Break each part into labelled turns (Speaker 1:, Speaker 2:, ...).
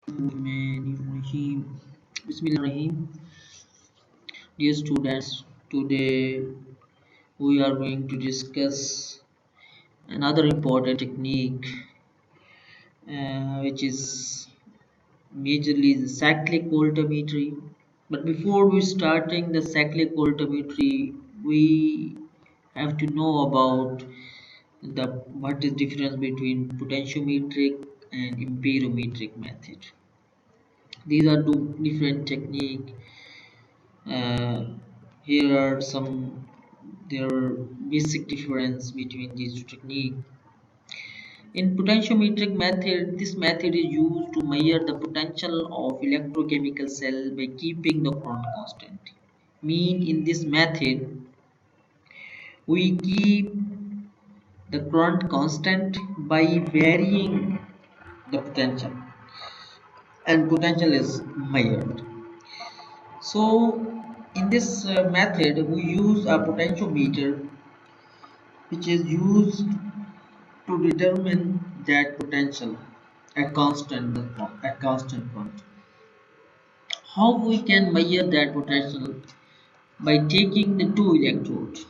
Speaker 1: Bismillahirrahmanirrahim. Dear students, today we are going to discuss another important technique, which is majorly the cyclic voltammetry. But before we starting the cyclic voltammetry, we have to know about the what is difference between potentiometric and amperometric method. These are two different technique. Uh, Here are some there are basic difference between these two techniques. In potentiometric method, this method is used to measure the potential of electrochemical cell by keeping the current constant. Mean in this method, we keep the current constant by varying the potential, and potential is measured. So, in this method, we use a potentiometer which is used to determine that potential at constant point. How we can measure that potential? By taking the two electrodes.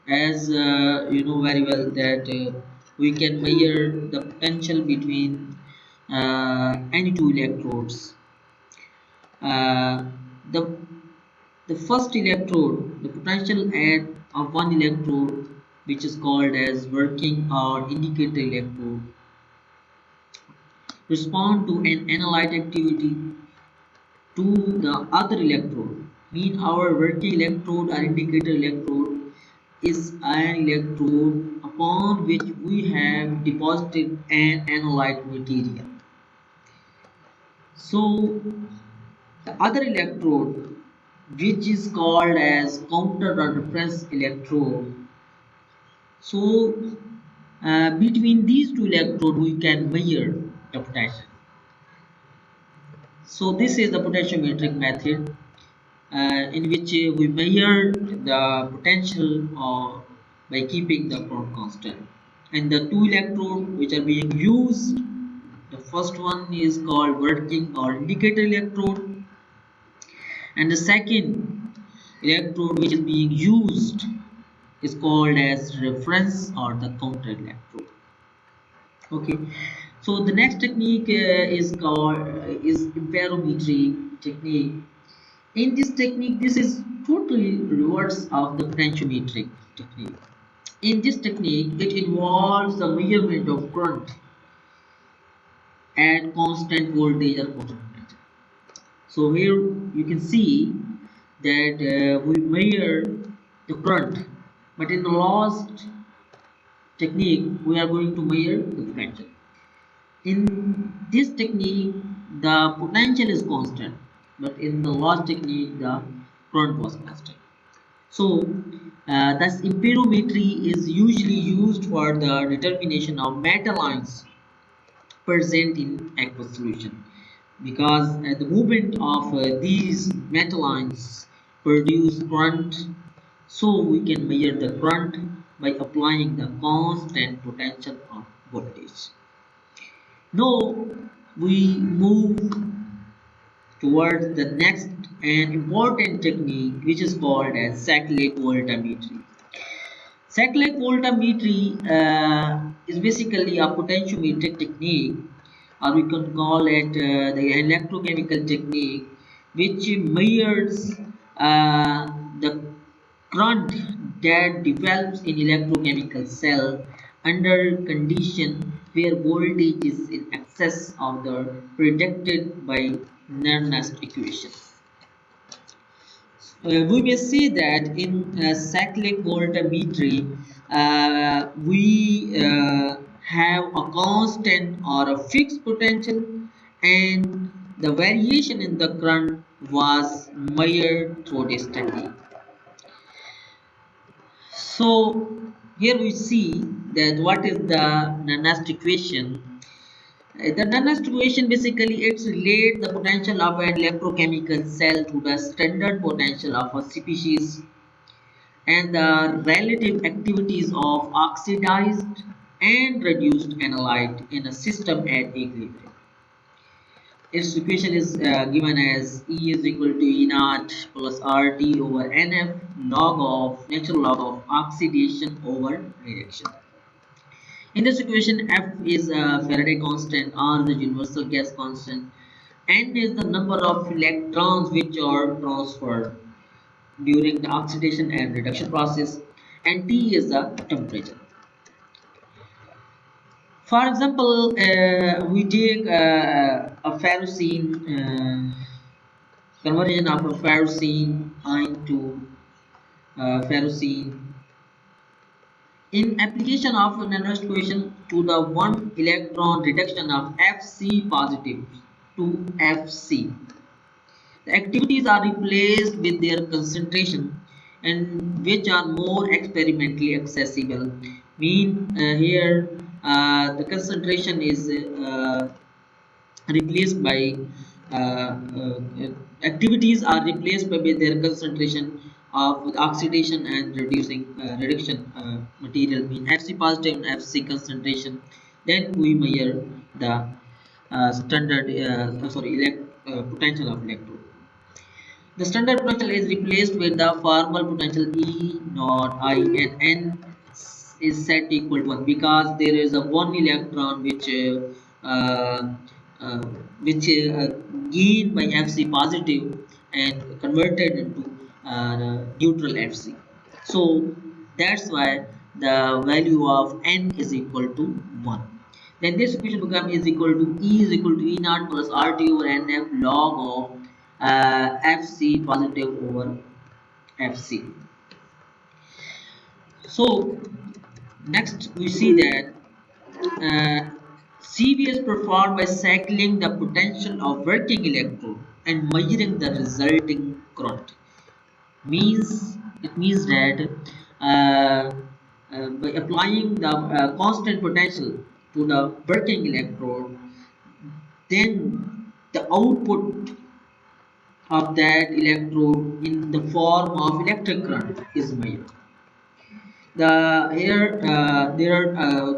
Speaker 1: As you know very well that we can measure the potential between any two electrodes. Uh, the the first electrode, the potential at of one electrode, which is called as working or indicator electrode, respond to an analyte activity to the other electrode. Mean our working electrode or indicator electrode is an electrode upon which we have deposited an analyte material. So the other electrode, which is called as counter or reference electrode. So between these two electrodes we can measure the potential. So this is the potentiometric method in which we measure the potential by keeping the current constant. And the two electrodes which are being used, the first one is called working or indicator electrode, and the second electrode which is being used is called as reference or the counter electrode. Okay, so the next technique is called is amperometry technique. In this technique, this is totally reverse of the potentiometric technique. In this technique, it involves the measurement of current at constant voltage or constant potential. So here you can see that we measure the current, but in the last technique, we are going to measure the potential. In this technique, the potential is constant, but in the last technique, the current was constant. So, thus amperometry is usually used for the determination of metal ions present in aqueous solution, because the movement of these metal ions produce current. So we can measure the current by applying the constant potential of voltage. Now we move towards the next and important technique, which is called as cyclic voltammetry. Cyclic voltammetry is basically a potentiometric technique, or we can call it the electrochemical technique, which measures the current that develops in electrochemical cell under condition where voltage is in excess of the predicted by Nernst equation. We may see that in cyclic voltammetry we have a constant or a fixed potential, and the variation in the current was measured through this technique. So here we see that what is the Nernst equation. The Nernst equation basically it relates the potential of an electrochemical cell to the standard potential of a species and the relative activities of oxidized and reduced analyte in a system at equilibrium. its equation is given as E is equal to E naught plus RT over NF log of natural log of oxidation over reduction. In this equation, F is a Faraday constant, R is the universal gas constant, N is the number of electrons which are transferred during the oxidation and reduction process, and T is the temperature. For example, we take a ferrocene conversion of a ferrocene into ferrocene. In application of an analyzed equation to the one electron reduction of Fc positive to Fc, the activities are replaced with their concentration and which are more experimentally accessible. Mean here the concentration is replaced by activities are replaced by their concentration of oxidation and reduction material, mean Fc positive and Fc concentration. Then we measure the potential of electrode. The standard potential is replaced with the formal potential E naught I, and N is set equal to 1 because there is a one electron uh, uh, which gained by Fc positive and converted into neutral Fc. So that's why the value of N is equal to 1. Then this equation becomes is equal to E is equal to E naught plus RT over NF log of Fc positive over Fc. So next we see that CV is performed by cycling the potential of working electrode and measuring the resulting current. It means that by applying the constant potential to the working electrode, then the output of that electrode in the form of electric current is measured. There are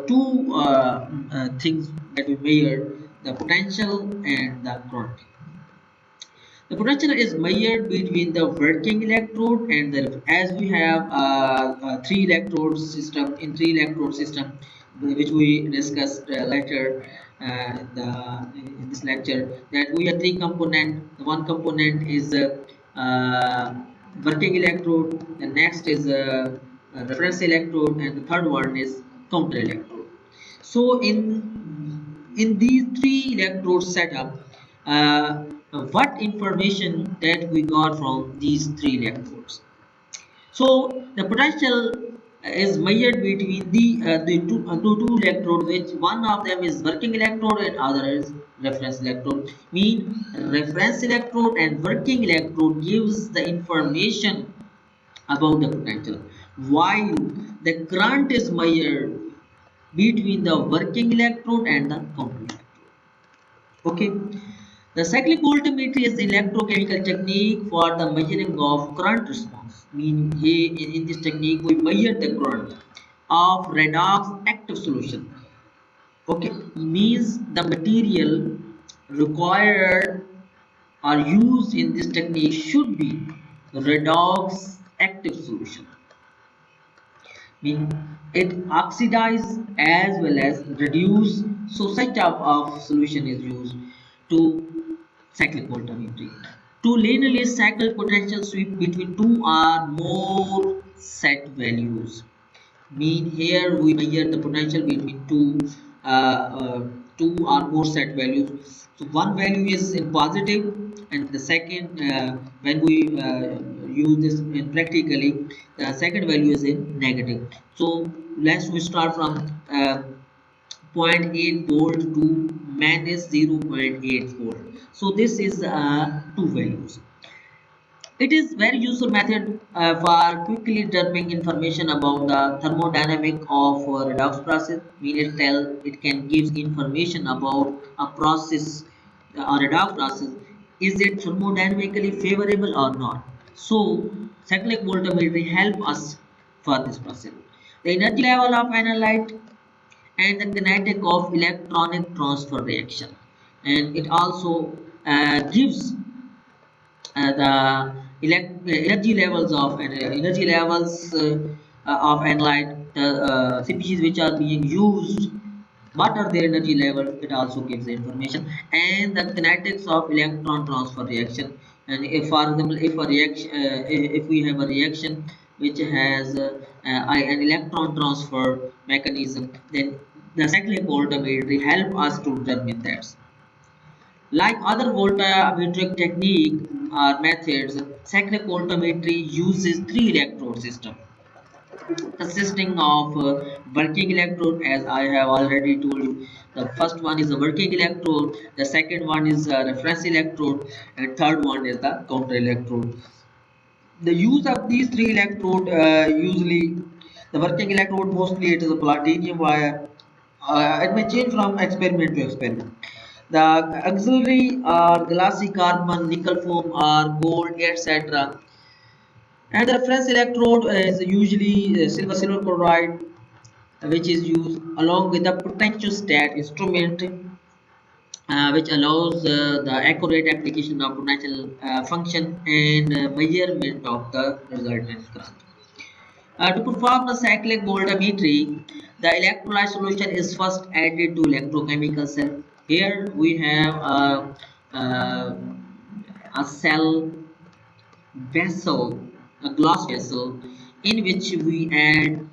Speaker 1: two things that we measure: the potential and the current. The potential is measured between the working electrode and the, as we have three electrode system, which we discussed later in this lecture, that we have three component. The one component is uh, working electrode, the next is a reference electrode, and the third one is counter electrode. So in these three electrode setup, uh, what information that we got from these three electrodes? So the potential is measured between the two electrodes, which one of them is working electrode and other is reference electrode. Mean reference electrode and working electrode gives the information about the potential, while the current is measured between the working electrode and the counter electrode. Okay. The cyclic voltmetry is the electrochemical technique for the measuring of current response. Meaning here in this technique we measure the current of redox active solution. Okay, means the material required or used in this technique should be redox active solution. Mean it oxidize as well as reduce, so such type of solution is used to cyclic voltmetry. To linearly cycle potential sweep between two or more set values. Mean here we measure the potential between two or more set values. So one value is in positive, and the second when we use this in practically, the second value is in negative. So let's we start from 0.8 volt to minus 0.8 volt. So this is two values. It is very useful method for quickly determining information about the thermodynamic of redox process. Mean it can give information about a process or redox process. Is it thermodynamically favorable or not? So cyclic voltmetry help us for this process. The energy level of analyte and the kinetic of electronic transfer reaction, and it also gives the energy levels of energy levels of analyte the CPGs which are being used, what are their energy level. It also gives the information, and the kinetics of electron transfer reaction. And if, for example, if a reaction if we have a reaction which has an electron transfer mechanism, then the cyclic voltammetry help us to determine that. Like other voltammetric technique or methods, cyclic voltammetry uses three electrode system consisting of working electrode, as I have already told you. The first one is a working electrode, the second one is a reference electrode, and third one is the counter electrode. The use of these three electrode, usually the working electrode, mostly it is a platinum wire. It may change from experiment to experiment. The auxiliary are glassy carbon, nickel foam, or gold, etc. And the reference electrode is usually silver chloride, which is used along with the potentiostat instrument, which allows the accurate application of potential function and measurement of the resultant current. To perform the cyclic voltammetry, the electrolyte solution is first added to electrochemical cell. Here we have uh, a cell vessel, a glass vessel, in which we add,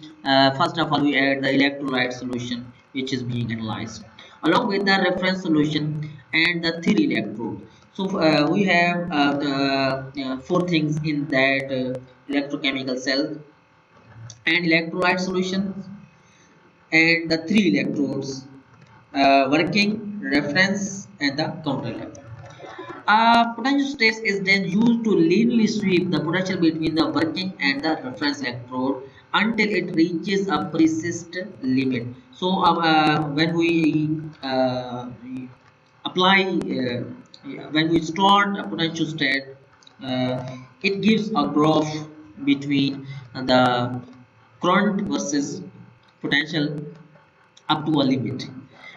Speaker 1: first of all, we add the electrolyte solution which is being analyzed, along with the reference solution and the three electrode. So we have the four things in that electrochemical cell: and electrolyte solution and the three electrodes, working, reference, and the counter electrode. Potential stress is then used to linearly sweep the potential between the working and the reference electrode until it reaches a persistent limit. So when we apply, when we start a potential state, it gives a graph between the current versus potential up to a limit,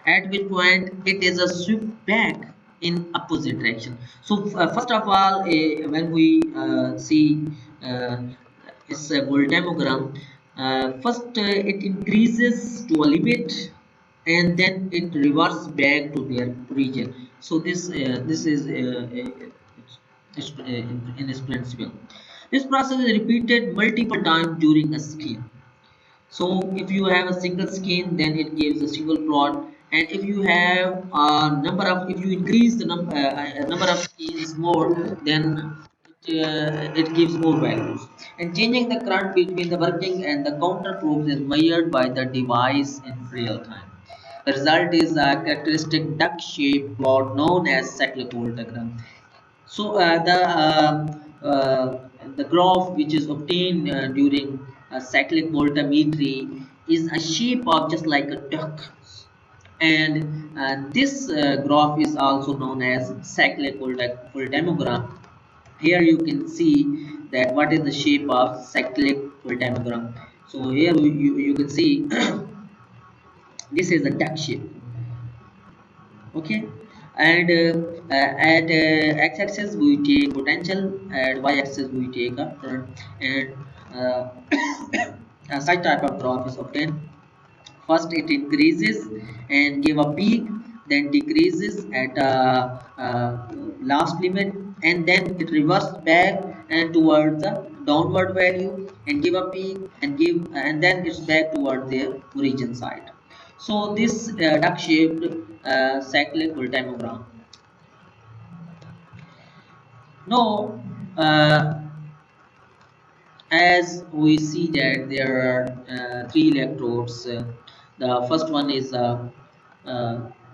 Speaker 1: at which point it is a sweep back in opposite direction. So first of all, when we see uh, it's a voltammogram, first it increases to a limit and then it reverses back to their region. So this is in its principle. This process is repeated multiple times during a scheme. So if you have a single skin, then it gives a single plot, and if you have a number of, if you increase the number of skins more, then it gives more values. And changing the current between the working and the counter probes is measured by the device in real time. The result is a characteristic duck shaped plot known as cyclic voltagram. So the graph which is obtained during cyclic voltammetry is a shape of just like a duck, and this graph is also known as cyclic voltammogram. Here you can see that what is the shape of cyclic voltammogram. So here you can see this is a duck shape. Okay, and at x-axis we take potential, and y-axis we take a current, and uh, such type of graph is obtained. First it increases and give a peak, then decreases at last limit, and then it reverses back and towards the downward value and give a peak and give, and then it's back towards the origin side. So this duck shaped cyclic voltammogram. Now as we see that there are three electrodes. The first one is uh,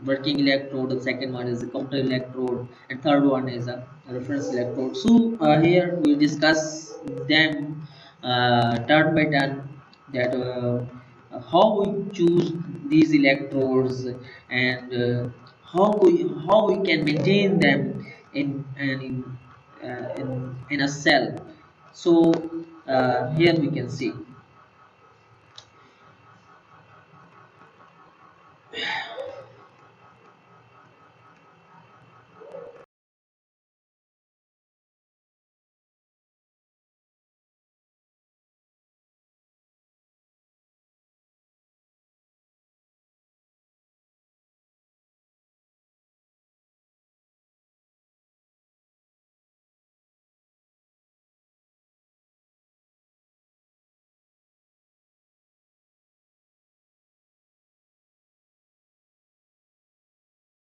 Speaker 1: working electrode, the second one is a counter electrode, and third one is a reference electrode. So here we discuss them turn by turn, that how we choose these electrodes, and how we can maintain them in a cell. So here we can see